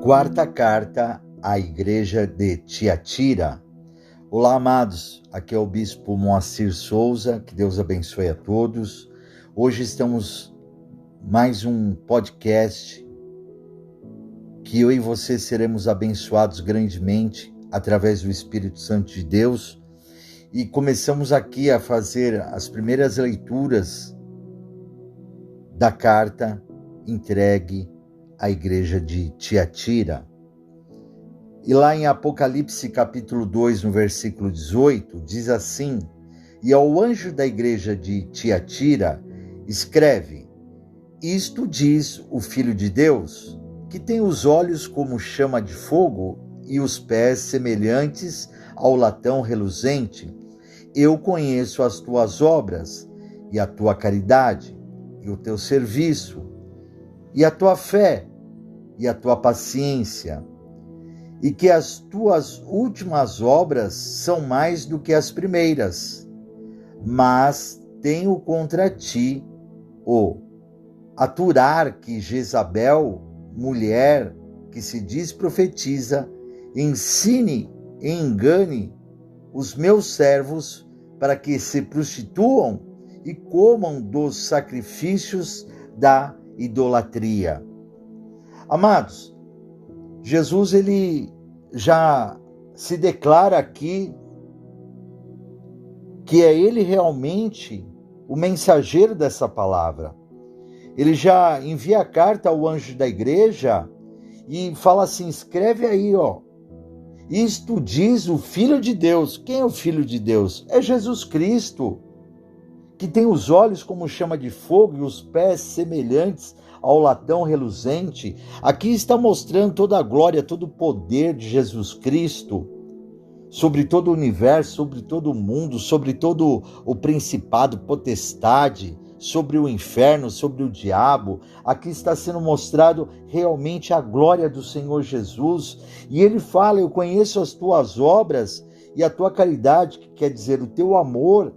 Quarta carta à igreja de Tiatira. Olá, amados, aqui é o bispo Moacir Souza, que Deus abençoe a todos. Hoje estamos mais um podcast que eu e você seremos abençoados grandemente através do Espírito Santo de Deus, e começamos aqui a fazer as primeiras leituras da carta entregue à igreja de Tiatira. E lá em Apocalipse capítulo 2, no versículo 18, diz assim: E ao anjo da igreja de Tiatira escreve: Isto diz o Filho de Deus, que tem os olhos como chama de fogo e os pés semelhantes ao latão reluzente. Eu conheço as tuas obras, e a tua caridade, e o teu serviço, e a tua fé, e a tua paciência, e que as tuas últimas obras são mais do que as primeiras. Mas tenho contra ti o aturar que Jezabel, mulher que se diz profetiza, ensine e engane os meus servos para que se prostituam e comam dos sacrifícios da idolatria. Amados, Jesus ele já se declara aqui que é ele realmente o mensageiro dessa palavra. Ele já envia a carta ao anjo da igreja e fala assim: escreve aí, isto diz o Filho de Deus. Quem é o Filho de Deus? É Jesus Cristo, que tem os olhos como chama de fogo e os pés semelhantes ao latão reluzente. Aqui está mostrando toda a glória, todo o poder de Jesus Cristo sobre todo o universo, sobre todo o mundo, sobre todo o principado, potestade, sobre o inferno, sobre o diabo. Aqui está sendo mostrado realmente a glória do Senhor Jesus. E ele fala: eu conheço as tuas obras e a tua caridade, que quer dizer o teu amor,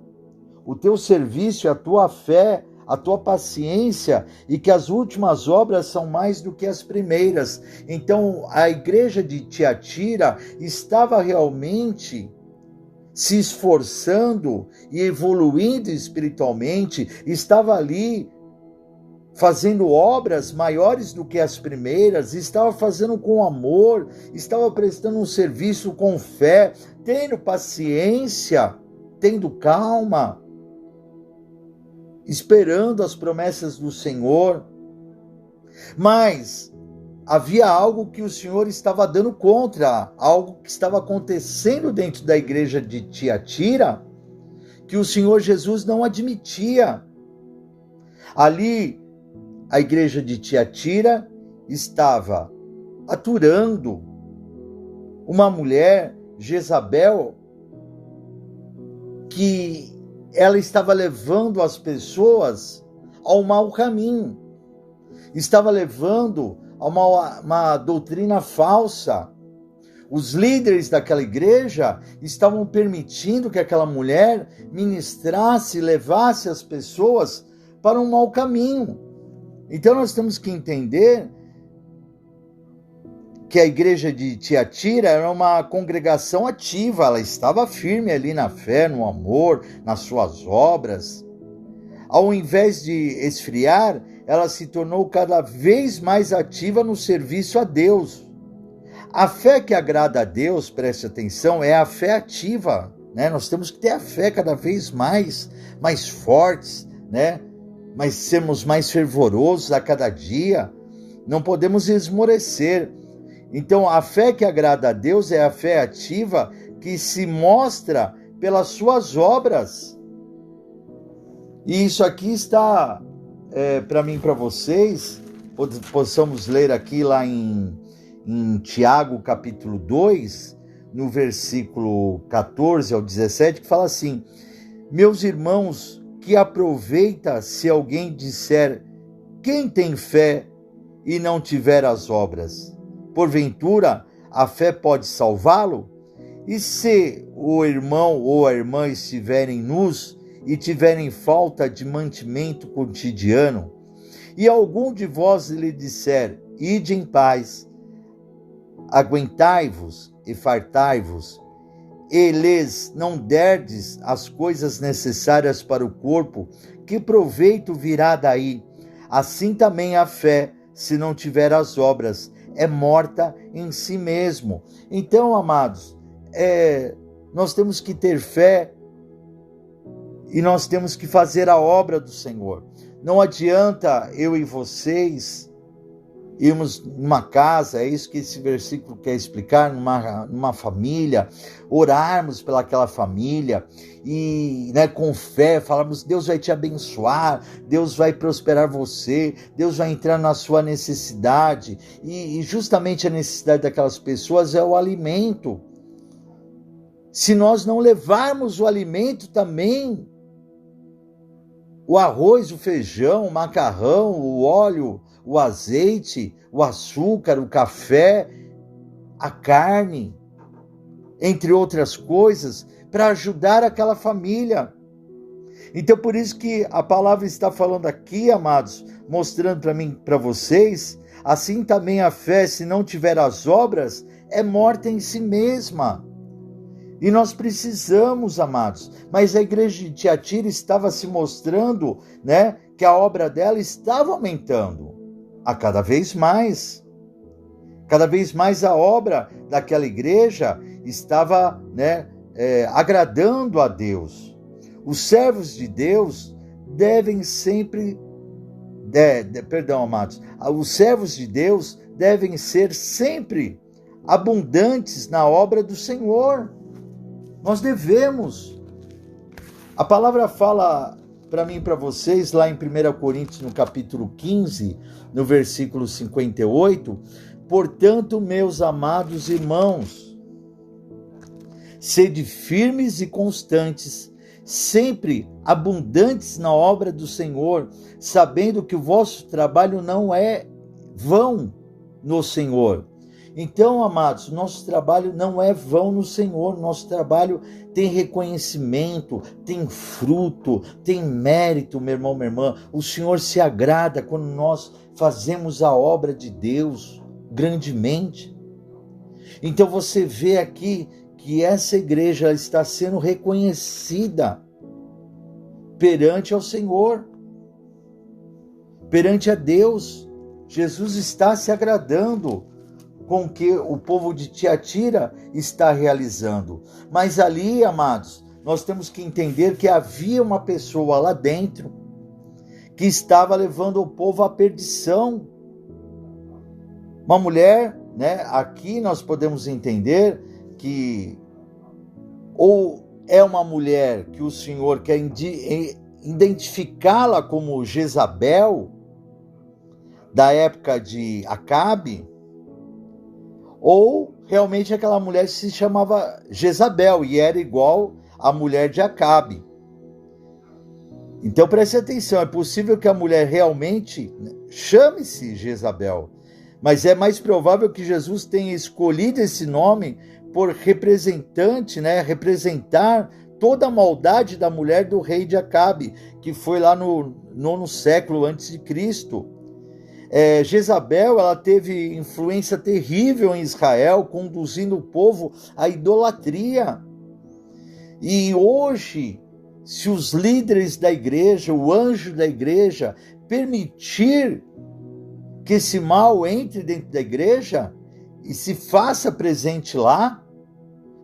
o teu serviço, a tua fé, a tua paciência, e que as últimas obras são mais do que as primeiras. Então, a igreja de Tiatira estava realmente se esforçando e evoluindo espiritualmente, estava ali fazendo obras maiores do que as primeiras, estava fazendo com amor, estava prestando um serviço com fé, tendo paciência, tendo calma, esperando as promessas do Senhor. Mas havia algo que o Senhor estava dando contra, algo que estava acontecendo dentro da igreja de Tiatira, que o Senhor Jesus não admitia. Ali, a igreja de Tiatira estava aturando uma mulher, Jezabel, que ela estava levando as pessoas ao mau caminho, estava levando a uma doutrina falsa. Os líderes daquela igreja estavam permitindo que aquela mulher ministrasse, levasse as pessoas para um mau caminho. Então nós temos que entender que a igreja de Tiatira era uma congregação ativa, ela estava firme ali na fé, no amor, nas suas obras. Ao invés de esfriar, ela se tornou cada vez mais ativa no serviço a Deus. A fé que agrada a Deus, preste atenção, é a fé ativa, né? Nós temos que ter a fé cada vez mais fortes, né? Mas sermos mais fervorosos a cada dia, não podemos esmorecer. Então, a fé que agrada a Deus é a fé ativa que se mostra pelas suas obras. E isso aqui está para mim e para vocês. Possamos ler aqui lá em Tiago capítulo 2, no versículo 14 ao 17, que fala assim: Meus irmãos, que aproveita se alguém disser: quem tem fé e não tiver as obras? Porventura, a fé pode salvá-lo? E se o irmão ou a irmã estiverem nus e tiverem falta de mantimento cotidiano, e algum de vós lhe disser: ide em paz, aguentai-vos e fartai-vos, e lhes não derdes as coisas necessárias para o corpo, que proveito virá daí? Assim também a fé, se não tiver as obras, é morta em si mesmo. Então, amados, nós temos que ter fé e nós temos que fazer a obra do Senhor. Não adianta eu e vocês irmos numa casa, é isso que esse versículo quer explicar, numa família, orarmos pelaquela família e, com fé, falarmos: Deus vai te abençoar, Deus vai prosperar você, Deus vai entrar na sua necessidade, e justamente a necessidade daquelas pessoas é o alimento. Se nós não levarmos o alimento também, o arroz, o feijão, o macarrão, o óleo, o azeite, o açúcar, o café, a carne, entre outras coisas, para ajudar aquela família. Então, por isso que a palavra está falando aqui, amados, mostrando para mim, para vocês, assim também a fé, se não tiver as obras, é morta em si mesma. E nós precisamos, amados, mas a igreja de Tiatira estava se mostrando, que a obra dela estava aumentando a cada vez mais. Cada vez mais a obra daquela igreja estava, agradando a Deus. Os servos de Deus devem sempre, amados, os servos de Deus devem ser sempre abundantes na obra do Senhor. Nós devemos. A palavra fala para mim e para vocês, lá em 1 Coríntios, no capítulo 15, no versículo 58, portanto, meus amados irmãos, sede firmes e constantes, sempre abundantes na obra do Senhor, sabendo que o vosso trabalho não é vão no Senhor. Então, amados, nosso trabalho não é vão no Senhor, nosso trabalho tem reconhecimento, tem fruto, tem mérito, meu irmão, minha irmã. O Senhor se agrada quando nós fazemos a obra de Deus grandemente. Então você vê aqui que essa igreja está sendo reconhecida perante ao Senhor, perante a Deus. Jesus está se agradando com o que o povo de Tiatira está realizando. Mas ali, amados, nós temos que entender que havia uma pessoa lá dentro que estava levando o povo à perdição. Uma mulher, aqui nós podemos entender que ou é uma mulher que o Senhor quer identificá-la como Jezabel, da época de Acabe, ou realmente aquela mulher se chamava Jezabel e era igual à mulher de Acabe. Então preste atenção, é possível que a mulher realmente chame-se Jezabel, mas é mais provável que Jesus tenha escolhido esse nome por representar toda a maldade da mulher do rei de Acabe, que foi lá no 9º século antes de Cristo. Jezabel, ela teve influência terrível em Israel, conduzindo o povo à idolatria. E hoje, se os líderes da igreja, o anjo da igreja, permitir que esse mal entre dentro da igreja e se faça presente lá,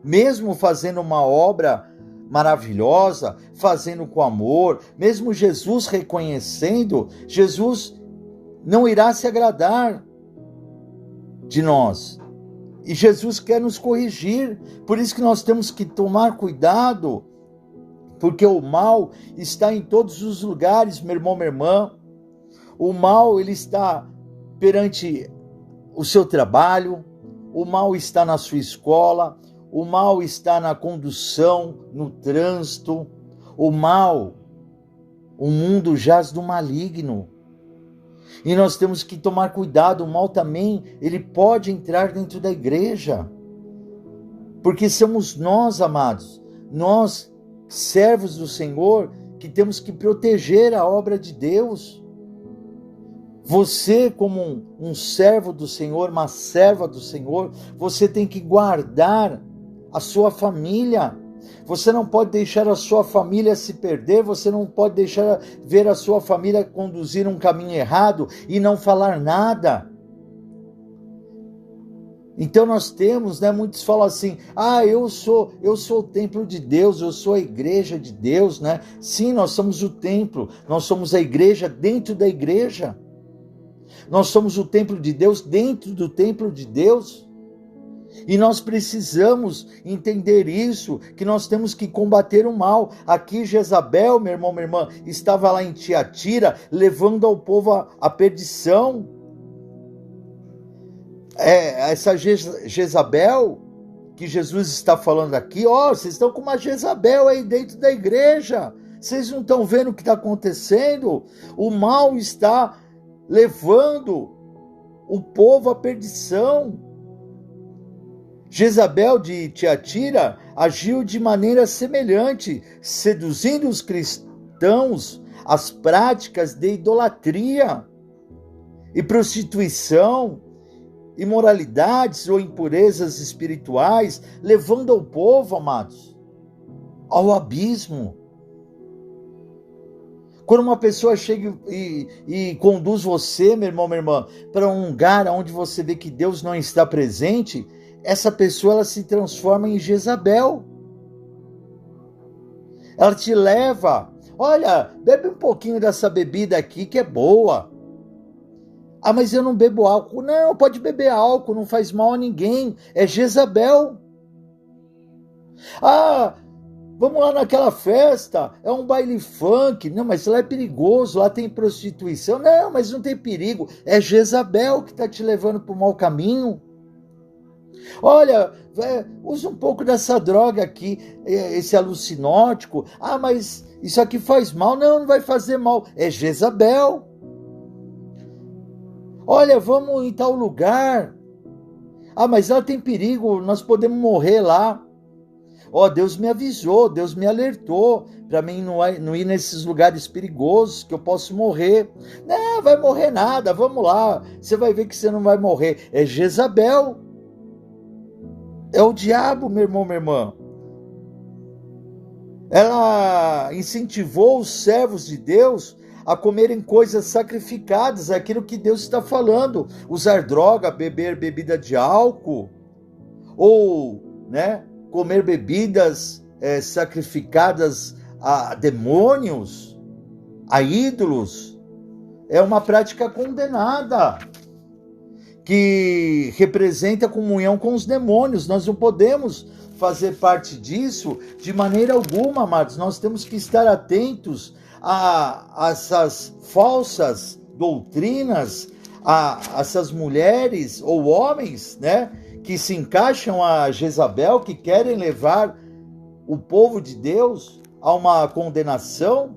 mesmo fazendo uma obra maravilhosa, fazendo com amor, mesmo Jesus reconhecendo, Jesus não irá se agradar de nós. E Jesus quer nos corrigir. Por isso que nós temos que tomar cuidado, porque o mal está em todos os lugares, meu irmão, minha irmã. O mal, ele está perante o seu trabalho, o mal está na sua escola, o mal está na condução, no trânsito. O mal, o mundo jaz do maligno. E nós temos que tomar cuidado, o mal também, ele pode entrar dentro da igreja. Porque somos nós, amados, nós, servos do Senhor, que temos que proteger a obra de Deus. Você, como um servo do Senhor, uma serva do Senhor, você tem que guardar a sua família. Você não pode deixar a sua família se perder, você não pode deixar ver a sua família conduzir um caminho errado e não falar nada. Então nós temos, muitos falam assim, eu sou o templo de Deus, eu sou a igreja de Deus, Sim, nós somos o templo, nós somos a igreja dentro da igreja. Nós somos o templo de Deus dentro do templo de Deus. E nós precisamos entender isso, que nós temos que combater o mal. Aqui Jezabel, meu irmão, minha irmã, estava lá em Tiatira, levando ao povo à perdição. Essa Jezabel que Jesus está falando aqui, vocês estão com uma Jezabel aí dentro da igreja. Vocês não estão vendo o que está acontecendo? O mal está levando o povo à perdição. Jezabel de Tiatira agiu de maneira semelhante, seduzindo os cristãos às práticas de idolatria e prostituição, imoralidades ou impurezas espirituais, levando o povo, amados, ao abismo. Quando uma pessoa chega e conduz você, meu irmão, minha irmã, para um lugar onde você vê que Deus não está presente, essa pessoa ela se transforma em Jezabel. Ela te leva, olha, bebe um pouquinho dessa bebida aqui que é boa. Mas eu não bebo álcool. Não, pode beber álcool, não faz mal a ninguém. É Jezabel. Vamos lá naquela festa, é um baile funk. Não, mas lá é perigoso, lá tem prostituição. Não, mas não tem perigo. É Jezabel que está te levando para o mau caminho. Olha, usa um pouco dessa droga aqui, esse alucinótico. Mas isso aqui faz mal. Não, não vai fazer mal. É Jezabel. Olha, vamos em tal lugar. Mas lá tem perigo, nós podemos morrer lá. Deus me avisou, Deus me alertou para mim não ir nesses lugares perigosos que eu posso morrer. Não, vai morrer nada, vamos lá. Você vai ver que você não vai morrer. É Jezabel. É o diabo, meu irmão, minha irmã. Ela incentivou os servos de Deus a comerem coisas sacrificadas, aquilo que Deus está falando. Usar droga, beber bebida de álcool, ou, comer bebidas sacrificadas a demônios, a ídolos. É uma prática condenada, que representa a comunhão com os demônios. Nós não podemos fazer parte disso de maneira alguma, amados. Nós temos que estar atentos a essas falsas doutrinas, a essas mulheres ou homens, que se encaixam a Jezabel, que querem levar o povo de Deus a uma condenação.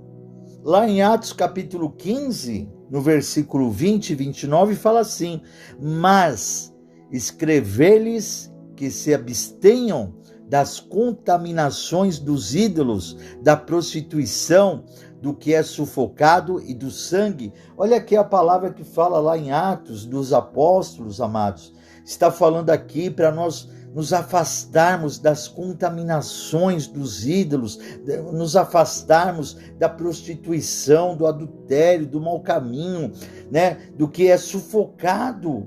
Lá em Atos capítulo 15, no versículo 20 e 29, fala assim: mas escrever-lhes que se abstenham das contaminações dos ídolos, da prostituição, do que é sufocado e do sangue. Olha aqui a palavra que fala lá em Atos dos Apóstolos, amados. Está falando aqui para nós nos afastarmos das contaminações dos ídolos, nos afastarmos da prostituição, do adultério, do mau caminho, do que é sufocado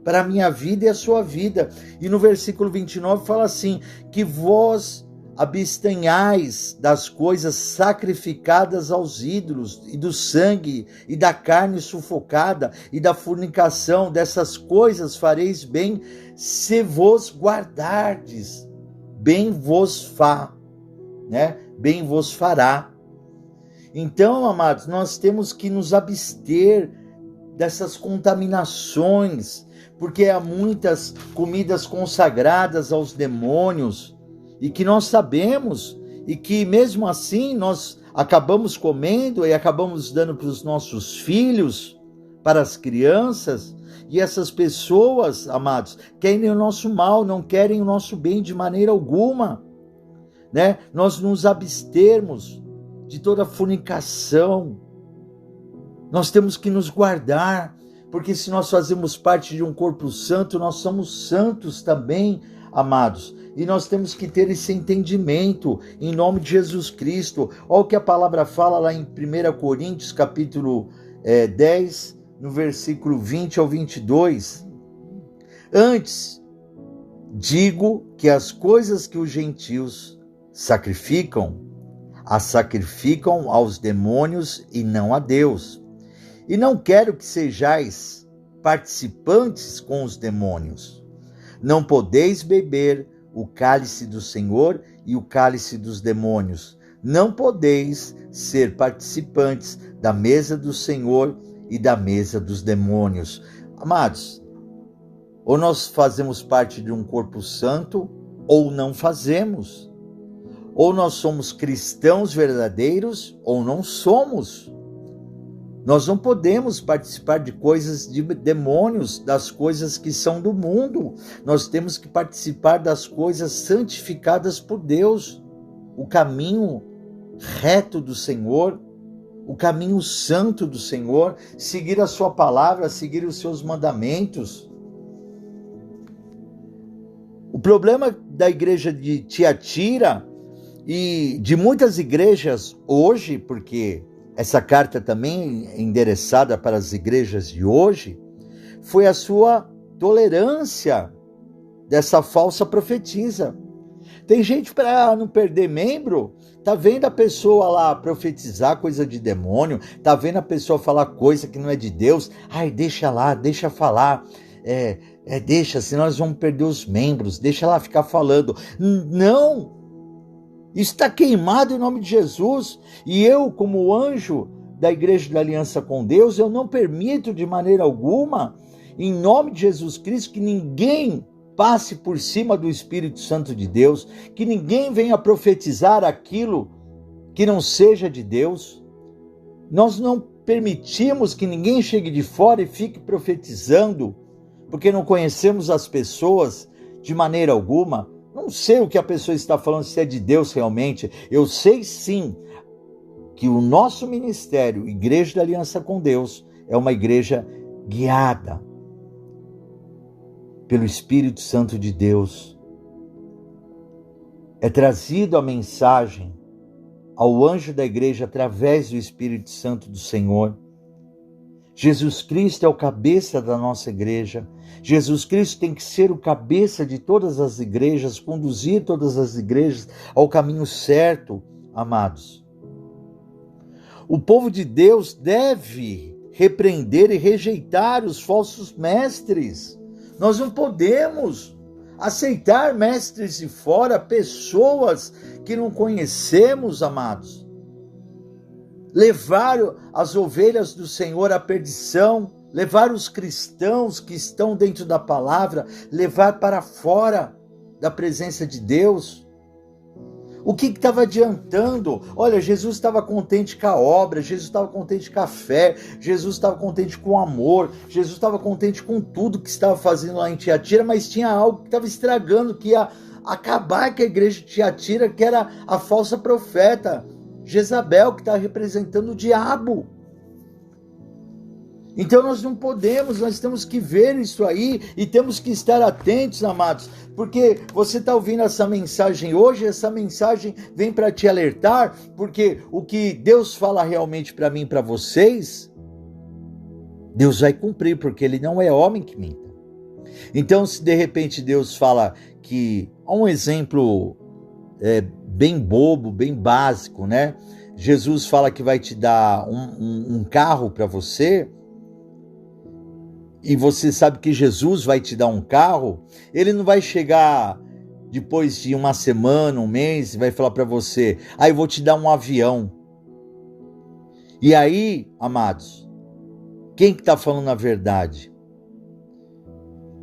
para a minha vida e a sua vida. E no versículo 29 fala assim: que vós abstenhais das coisas sacrificadas aos ídolos, e do sangue, e da carne sufocada, e da fornicação. Dessas coisas fareis bem, se vos guardardes. Bem vos bem vos fará. Então, amados, nós temos que nos abster dessas contaminações, porque há muitas comidas consagradas aos demônios, e que nós sabemos, e que mesmo assim nós acabamos comendo e acabamos dando para os nossos filhos, para as crianças, e essas pessoas, amados, querem o nosso mal, não querem o nosso bem de maneira alguma, Nós nos abstermos de toda fornicação, Nós temos que nos guardar, porque se nós fazemos parte de um corpo santo, nós somos santos também, amados. E nós temos que ter esse entendimento em nome de Jesus Cristo. Olha o que a palavra fala lá em 1 Coríntios, capítulo 10, no versículo 20 ao 22. Antes, digo que as coisas que os gentios sacrificam, as sacrificam aos demônios e não a Deus. E não quero que sejais participantes com os demônios. Não podeis beber o cálice do Senhor e o cálice dos demônios. Não podeis ser participantes da mesa do Senhor e da mesa dos demônios. Amados, ou nós fazemos parte de um corpo santo, ou não fazemos. Ou nós somos cristãos verdadeiros, ou não somos. Nós não podemos participar de coisas de demônios, das coisas que são do mundo. Nós temos que participar das coisas santificadas por Deus. O caminho reto do Senhor, o caminho santo do Senhor, seguir a sua palavra, seguir os seus mandamentos. O problema da igreja de Tiatira e de muitas igrejas hoje, porque essa carta também é endereçada para as igrejas de hoje, foi a sua tolerância dessa falsa profetisa. Tem gente, para não perder membro, tá vendo a pessoa lá profetizar coisa de demônio, tá vendo a pessoa falar coisa que não é de Deus. Ai, deixa lá, deixa falar, deixa, senão nós vamos perder os membros, deixa lá ficar falando. Não! Está queimado em nome de Jesus, e eu, como anjo da Igreja da Aliança com Deus, eu não permito de maneira alguma, em nome de Jesus Cristo, que ninguém passe por cima do Espírito Santo de Deus, que ninguém venha profetizar aquilo que não seja de Deus. Nós não permitimos que ninguém chegue de fora e fique profetizando, porque não conhecemos as pessoas de maneira alguma. Não sei o que a pessoa está falando, se é de Deus realmente. Eu sei sim que o nosso ministério, Igreja da Aliança com Deus, é uma igreja guiada pelo Espírito Santo de Deus. É trazido a mensagem ao anjo da igreja através do Espírito Santo do Senhor. Jesus Cristo é o cabeça da nossa igreja. Jesus Cristo tem que ser o cabeça de todas as igrejas, conduzir todas as igrejas ao caminho certo, amados. O povo de Deus deve repreender e rejeitar os falsos mestres. Nós não podemos aceitar mestres de fora, pessoas que não conhecemos, amados. Levar as ovelhas do Senhor à perdição, levar os cristãos que estão dentro da palavra, levar para fora da presença de Deus. O que estava adiantando? Olha, Jesus estava contente com a obra, Jesus estava contente com a fé, Jesus estava contente com o amor, Jesus estava contente com tudo que estava fazendo lá em Tiatira, mas tinha algo que estava estragando, que ia acabar com a igreja de Tiatira, que era a falsa profeta Jezabel, que está representando o diabo. Então nós não podemos, nós temos que ver isso aí e temos que estar atentos, amados, porque você está ouvindo essa mensagem hoje, essa mensagem vem para te alertar, porque o que Deus fala realmente para mim e para vocês, Deus vai cumprir, porque Ele não é homem que minta. Então, se de repente Deus fala que, um exemplo bem bobo, bem básico, né? Jesus fala que vai te dar um carro para você, e você sabe que Jesus vai te dar um carro, Ele não vai chegar depois de uma semana, um mês, e vai falar para você, eu vou te dar um avião. E aí, amados, quem que está falando a verdade?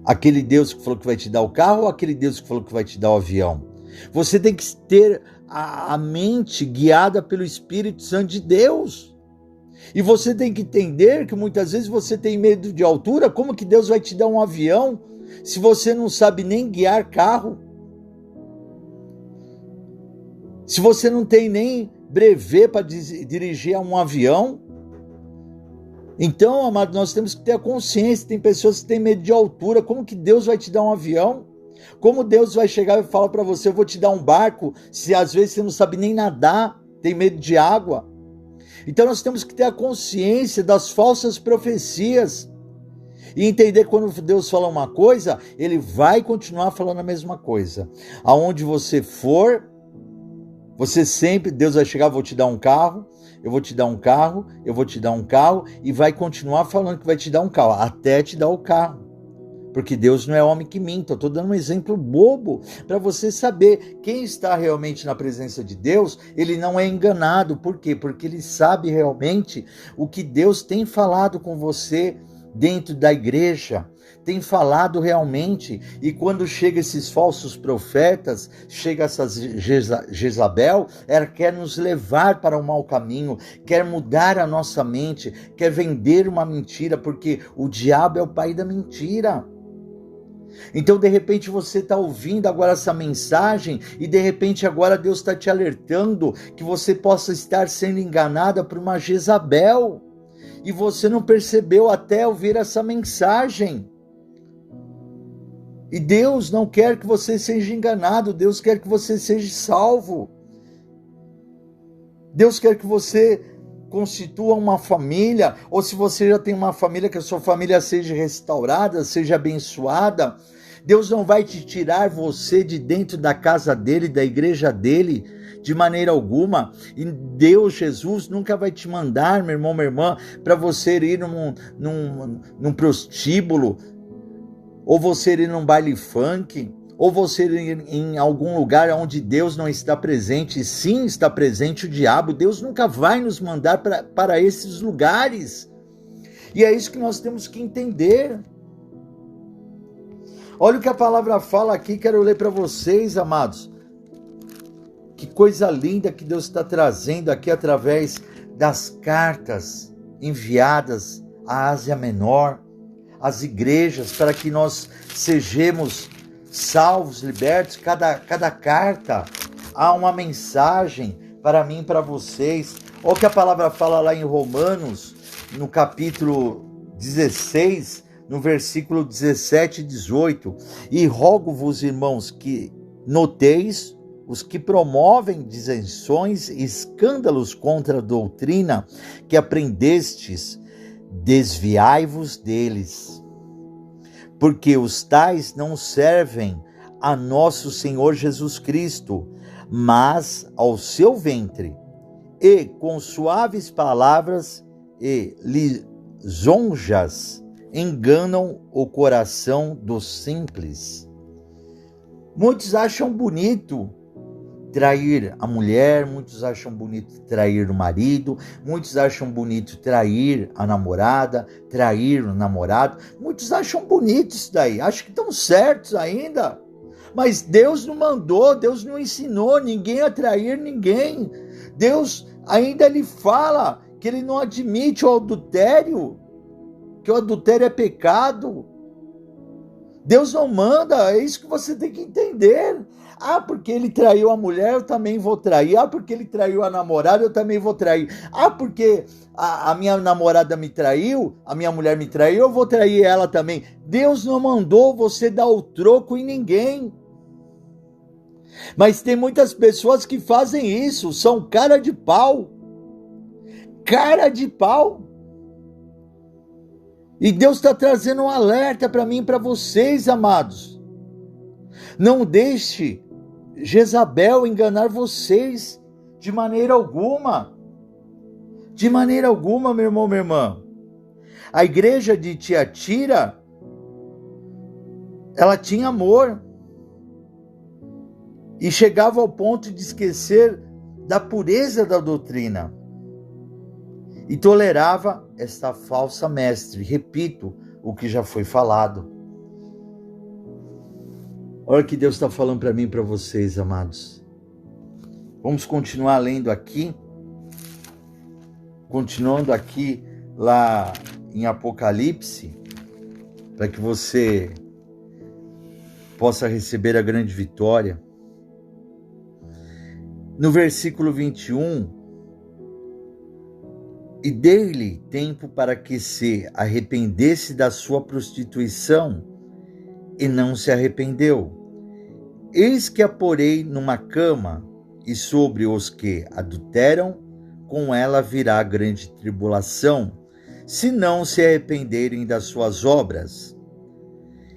Aquele Deus que falou que vai te dar o carro ou aquele Deus que falou que vai te dar o avião? Você tem que ter a mente guiada pelo Espírito Santo de Deus. E você tem que entender que muitas vezes você tem medo de altura. Como que Deus vai te dar um avião se você não sabe nem guiar carro? Se você não tem nem brevet para dirigir um avião? Então, amado, nós temos que ter a consciência. Tem pessoas que têm medo de altura. Como que Deus vai te dar um avião? Como Deus vai chegar e falar para você, eu vou te dar um barco, se às vezes você não sabe nem nadar, tem medo de água? Então nós temos que ter a consciência das falsas profecias e entender que quando Deus fala uma coisa, Ele vai continuar falando a mesma coisa. Aonde você for, você sempre, Deus vai chegar, vou te dar um carro, eu vou te dar um carro, eu vou te dar um carro, e vai continuar falando que vai te dar um carro, até te dar o carro. Porque Deus não é homem que minta. Eu estou dando um exemplo bobo para você saber. Quem está realmente na presença de Deus, ele não é enganado. Por quê? Porque ele sabe realmente o que Deus tem falado com você dentro da igreja. Tem falado realmente. E quando chega esses falsos profetas, chega essa Jezabel, ela quer nos levar para um mau caminho, quer mudar a nossa mente, quer vender uma mentira, porque o diabo é o pai da mentira. Então, de repente, você está ouvindo agora essa mensagem e, de repente, agora Deus está te alertando que você possa estar sendo enganada por uma Jezabel e você não percebeu até ouvir essa mensagem. E Deus não quer que você seja enganado, Deus quer que você seja salvo. Deus quer que você constitua uma família, ou se você já tem uma família, que a sua família seja restaurada, seja abençoada. Deus não vai te tirar você de dentro da casa dele, da igreja dele, de maneira alguma. E Deus, Jesus, nunca vai te mandar, meu irmão, minha irmã, para você ir num prostíbulo, ou você ir num baile funk, ou você ir em algum lugar onde Deus não está presente. Sim, está presente o diabo. Deus nunca vai nos mandar para esses lugares. E é isso que nós temos que entender. Olha o que a palavra fala aqui, quero ler para vocês, amados. Que coisa linda que Deus está trazendo aqui através das cartas enviadas à Ásia Menor, às igrejas, para que nós sejamos salvos, libertos. Cada carta há uma mensagem para mim e para vocês. Olha o que a palavra fala lá em Romanos, no capítulo 16, no versículo 17 e 18. E rogo-vos, irmãos, que noteis os que promovem dissenções e escândalos contra a doutrina que aprendestes, desviai-vos deles. Porque os tais não servem a nosso Senhor Jesus Cristo, mas ao seu ventre, e com suaves palavras e lisonjas enganam o coração dos simples. Muitos acham bonito trair a mulher, muitos acham bonito trair o marido, muitos acham bonito trair a namorada, trair o namorado, muitos acham bonito isso daí, acham que estão certos ainda, mas Deus não mandou, Deus não ensinou ninguém a trair ninguém. Deus ainda lhe fala que ele não admite o adultério, que o adultério é pecado. Deus não manda, é isso que você tem que entender. Ah, porque ele traiu a mulher, eu também vou trair. Ah, porque ele traiu a namorada, eu também vou trair. Ah, porque a minha namorada me traiu, a minha mulher me traiu, eu vou trair ela também. Deus não mandou você dar o troco em ninguém. Mas tem muitas pessoas que fazem isso, são cara de pau. Cara de pau. E Deus está trazendo um alerta para mim e para vocês, amados. Não deixe Jezabel enganar vocês de maneira alguma. De maneira alguma, meu irmão, minha irmã. A igreja de Tiatira, ela tinha amor. E chegava ao ponto de esquecer da pureza da doutrina. E tolerava esta falsa mestre. Repito o que já foi falado. Olha o que Deus está falando para mim e para vocês, amados. Vamos continuar lendo aqui. Continuando aqui lá em Apocalipse, para que você possa receber a grande vitória. No versículo 21, e dei-lhe tempo para que se arrependesse da sua prostituição, e não se arrependeu. Eis que a porei numa cama, e sobre os que adulteram, com ela virá grande tribulação, se não se arrependerem das suas obras.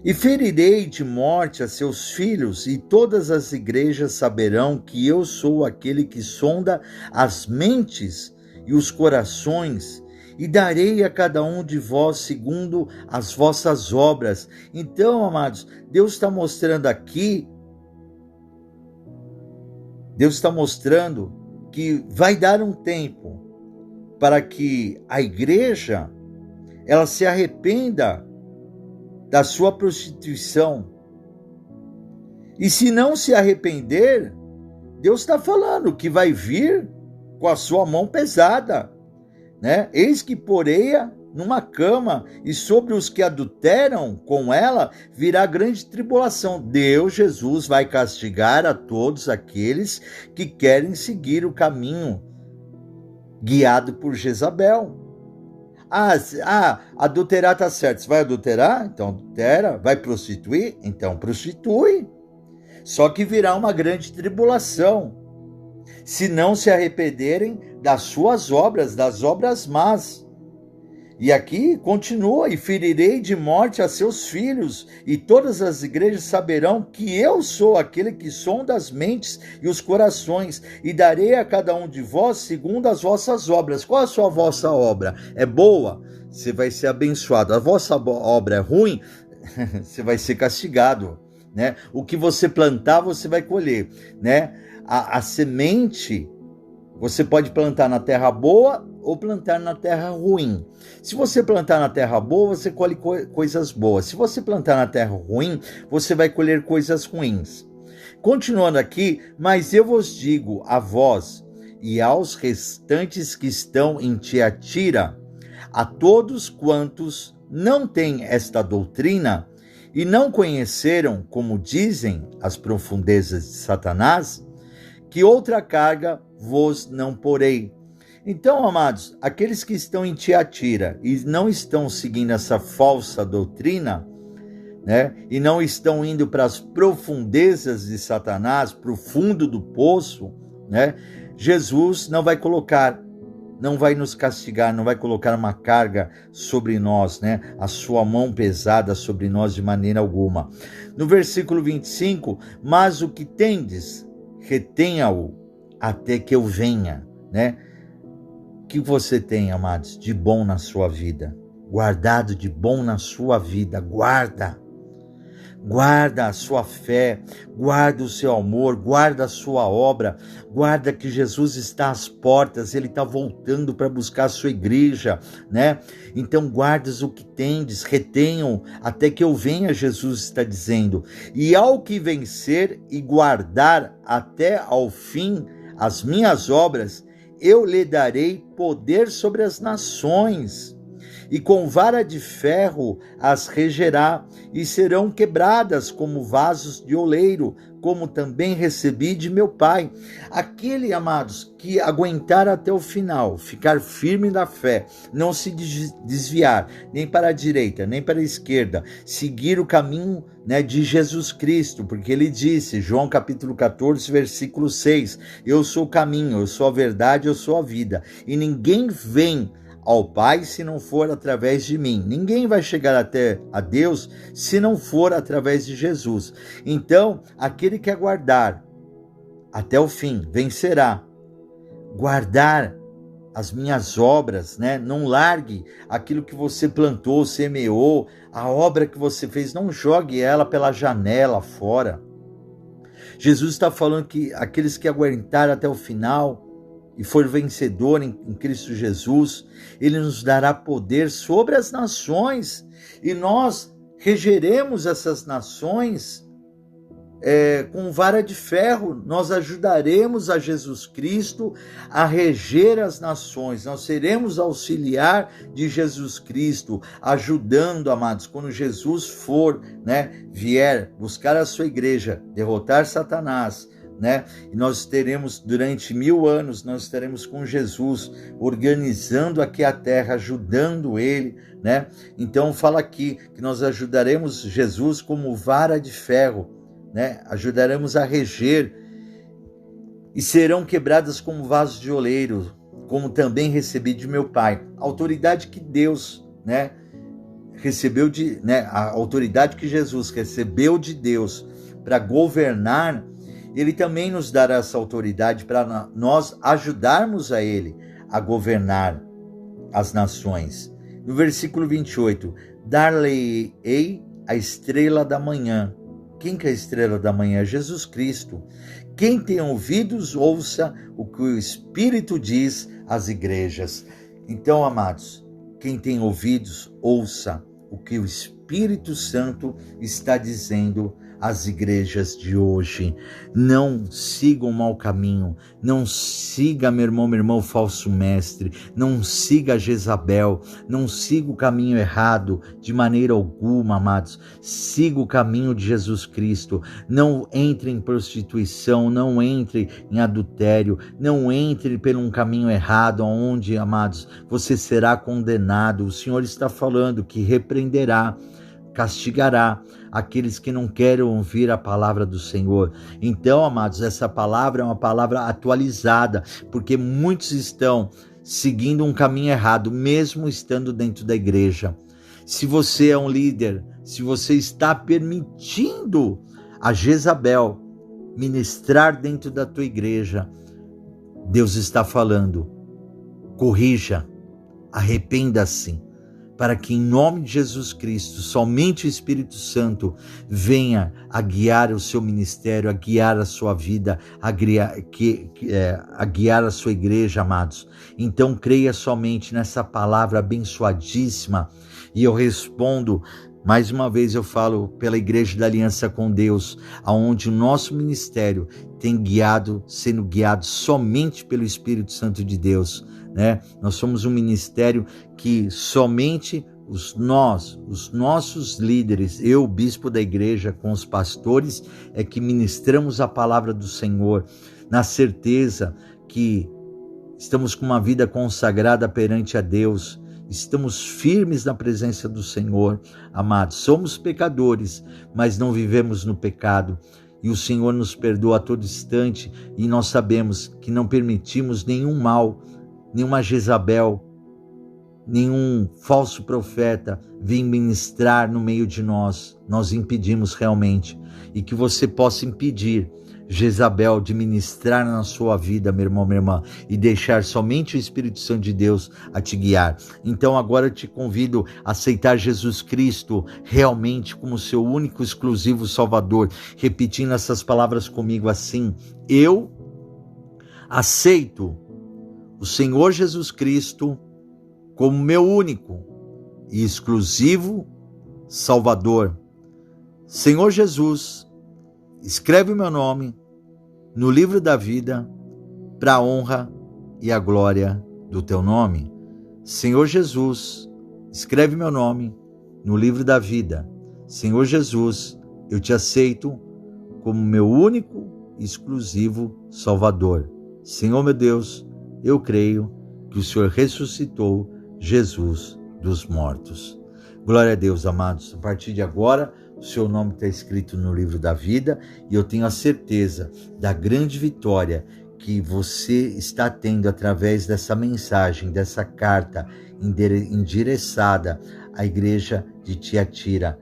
E ferirei de morte a seus filhos, e todas as igrejas saberão que eu sou aquele que sonda as mentes e os corações, e darei a cada um de vós segundo as vossas obras. Então, amados, Deus está mostrando aqui, Deus está mostrando que vai dar um tempo para que a igreja ela se arrependa da sua prostituição. E se não se arrepender, Deus está falando que vai vir com a sua mão pesada, né? Eis que porei-a numa cama, e sobre os que adulteram com ela virá grande tribulação. Deus, Jesus, vai castigar a todos aqueles que querem seguir o caminho guiado por Jezabel. Adulterar tá certo. Você vai adulterar? Então adultera. Vai prostituir? Então prostitui. Só que virá uma grande tribulação, se não se arrependerem das suas obras, das obras más. E aqui continua: e ferirei de morte a seus filhos, e todas as igrejas saberão que eu sou aquele que sonda as mentes e os corações, e darei a cada um de vós segundo as vossas obras. Qual a vossa obra? É boa? Você vai ser abençoado. A vossa obra é ruim? Você vai ser castigado, né? O que você plantar, você vai colher, né? A semente, você pode plantar na terra boa ou plantar na terra ruim. Se você plantar na terra boa, você colhe coisas boas. Se você plantar na terra ruim, você vai colher coisas ruins. Continuando aqui: mas eu vos digo a vós e aos restantes que estão em Tiatira, a todos quantos não têm esta doutrina e não conheceram, como dizem, as profundezas de Satanás, que outra carga vos não porei. Então, amados, aqueles que estão em Tiatira e não estão seguindo essa falsa doutrina, né, e não estão indo para as profundezas de Satanás, para o fundo do poço, né, Jesus não vai colocar, não vai nos castigar, não vai colocar uma carga sobre nós, né, a sua mão pesada sobre nós de maneira alguma. No versículo 25, mas o que tendes, retenha-o até que eu venha, né? O que você tem, amados, de bom na sua vida? Guardado de bom na sua vida, guarda a sua fé, guarda o seu amor, guarda a sua obra, guarda que Jesus está às portas, ele está voltando para buscar a sua igreja, né? Então guardas o que tendes, retenham até que eu venha, Jesus está dizendo. E ao que vencer e guardar até ao fim as minhas obras, eu lhe darei poder sobre as nações, e com vara de ferro as regerá, e serão quebradas como vasos de oleiro, como também recebi de meu Pai. Aquele, amados, que aguentar até o final, ficar firme na fé, não se desviar, nem para a direita, nem para a esquerda, seguir o caminho, né, de Jesus Cristo, porque ele disse, João capítulo 14, versículo 6, eu sou o caminho, eu sou a verdade, eu sou a vida, e ninguém vem ao Pai se não for através de mim. Ninguém vai chegar até a Deus se não for através de Jesus. Então, aquele que aguardar até o fim vencerá. Guardar as minhas obras, né? Não largue aquilo que você plantou, semeou, a obra que você fez, não jogue ela pela janela fora. Jesus está falando que aqueles que aguentar até o final e for vencedor em Cristo Jesus, ele nos dará poder sobre as nações, e nós regeremos essas nações com vara de ferro. Nós ajudaremos a Jesus Cristo a reger as nações, nós seremos auxiliar de Jesus Cristo, ajudando, amados, quando Jesus for, né, vier buscar a sua igreja, derrotar Satanás, né? E nós teremos, durante 1000 anos, nós estaremos com Jesus, organizando aqui a terra, ajudando ele, né? Então fala aqui que nós ajudaremos Jesus como vara de ferro, né? Ajudaremos a reger, e serão quebradas como vasos de oleiro, como também recebi de meu Pai. A autoridade que Deus, né, recebeu a autoridade que Jesus recebeu de Deus para governar, ele também nos dará essa autoridade para nós ajudarmos a ele a governar as nações. No versículo 28, dar-lhe-ei a estrela da manhã. Quem que é a estrela da manhã? Jesus Cristo. Quem tem ouvidos, ouça o que o Espírito diz às igrejas. Então, amados, quem tem ouvidos, ouça o que o Espírito Santo está dizendo às igrejas de hoje. Não siga o mau caminho, não siga, meu irmão, o falso mestre, não siga Jezabel, não siga o caminho errado de maneira alguma, amados. Siga o caminho de Jesus Cristo, não entre em prostituição, não entre em adultério, não entre por um caminho errado, onde, amados, você será condenado. O Senhor está falando que repreenderá, castigará aqueles que não querem ouvir a palavra do Senhor. Então, amados, essa palavra é uma palavra atualizada, porque muitos estão seguindo um caminho errado, mesmo estando dentro da igreja. Se você é um líder, se você está permitindo a Jezabel ministrar dentro da tua igreja, Deus está falando, corrija, arrependa-se, para que em nome de Jesus Cristo, somente o Espírito Santo venha a guiar o seu ministério, a guiar a sua vida, a guiar a sua igreja, amados. Então creia somente nessa palavra abençoadíssima, e eu respondo, mais uma vez eu falo pela Igreja da Aliança com Deus, aonde o nosso ministério tem sendo guiado somente pelo Espírito Santo de Deus, né? Nós somos um ministério que somente os nossos líderes, eu, bispo da igreja, com os pastores, é que ministramos a palavra do Senhor, na certeza que estamos com uma vida consagrada perante a Deus, estamos firmes na presença do Senhor, amados. Somos pecadores, mas não vivemos no pecado, e o Senhor nos perdoa a todo instante, e nós sabemos que não permitimos nenhum mal, nenhuma Jezabel, nenhum falso profeta vir ministrar no meio de nós. Nós impedimos realmente, e que você possa impedir Jezabel de ministrar na sua vida, meu irmão, minha irmã, e deixar somente o Espírito Santo de Deus a te guiar. Então agora eu te convido a aceitar Jesus Cristo realmente como seu único, exclusivo Salvador, repetindo essas palavras comigo assim: eu aceito o Senhor Jesus Cristo como meu único e exclusivo Salvador. Senhor Jesus, escreve o meu nome no livro da vida para a honra e a glória do teu nome. Senhor Jesus, escreve meu nome no livro da vida. Senhor Jesus, eu te aceito como meu único e exclusivo Salvador. Senhor meu Deus, eu creio que o Senhor ressuscitou Jesus dos mortos. Glória a Deus, amados. A partir de agora, o seu nome está escrito no livro da vida, e eu tenho a certeza da grande vitória que você está tendo através dessa mensagem, dessa carta endereçada à igreja de Tiatira,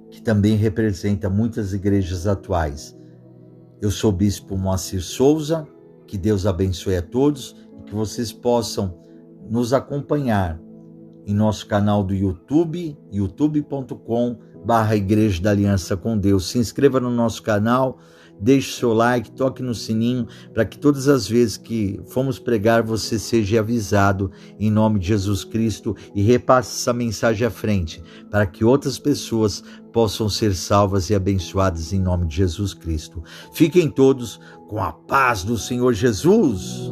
que também representa muitas igrejas atuais. Eu sou o bispo Moacir Souza, que Deus abençoe a todos e que vocês possam nos acompanhar em nosso canal do YouTube, youtube.com/Igreja da Aliança com Deus. Se inscreva no nosso canal, deixe seu like, toque no sininho, para que todas as vezes que formos pregar, você seja avisado em nome de Jesus Cristo, e repasse essa mensagem à frente, para que outras pessoas possam ser salvas e abençoadas em nome de Jesus Cristo. Fiquem todos com a paz do Senhor Jesus.